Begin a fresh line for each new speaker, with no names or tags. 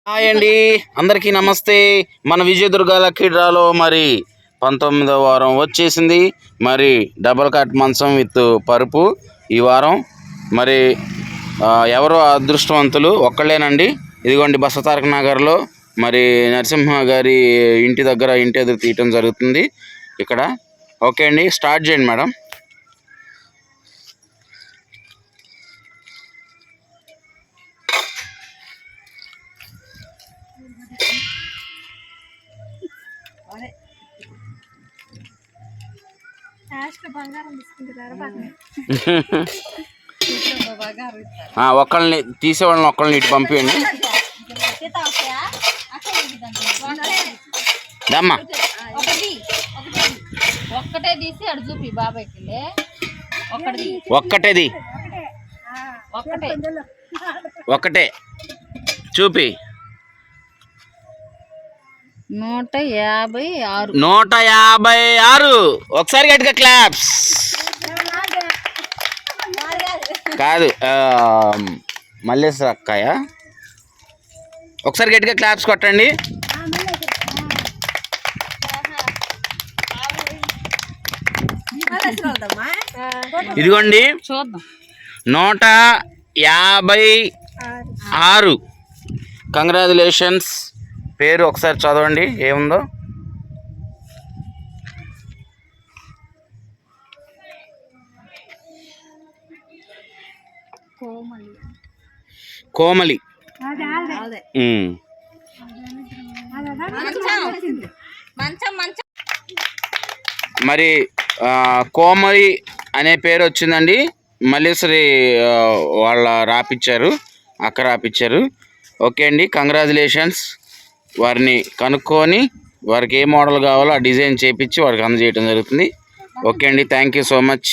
Hi అండి, అందరికీ నమస్తే. మన విజయదుర్గ లక్కీ డ్రాలో మరి 19వ వారం వచ్చేసింది. మరి డబల్ కాట్ మంచం విత్ పరుపు ఈ వారం. మరి ఎవరో అదృష్టవంతులు ఒక్కళ్ళేనండి. ఇదిగోండి బసతారక నగర్లో మరి నరసింహ గారి ఇంటి దగ్గర ఇంటి ఎదురు తీయటం జరుగుతుంది ఇక్కడ. ఓకే అండి, స్టార్ట్ చేయండి మేడం. ఒక్కళ్ళని తీసేవాళ్ళని ఒక్కళ్ళని ఇటు పంపించండి. దమ్మా
ఒక్కటే తీసి అడు చూపి బాబాయ్కి.
ఒక్కటేది ఒక్కటే చూపి.
156
156. ఒకసారి గట్టిగా క్లాప్స్. కాదు, మల్లేశ్వర అక్కయ్య. ఒకసారి గట్టిగా క్లాప్స్ కొట్టండి. ఇదిగోండి
చూద్దాం.
156. కంగ్రాచులేషన్స్. పేరు ఒకసారి చదవండి ఏముందో. కోమలి. మరి కోమలి అనే పేరు వచ్చిందండి. మల్లేశ్వరి వాళ్ళ రాపిచ్చారు, అక్క రాపిచ్చారు. ఓకే అండి, కంగ్రాచులేషన్స్. వారిని కనుక్కొని వారికి ఏ మోడల్ కావాలో ఆ డిజైన్ చేయించి వారికి అందజేయడం జరుగుతుంది. ఓకే అండి, థ్యాంక్ యూ సో మచ్.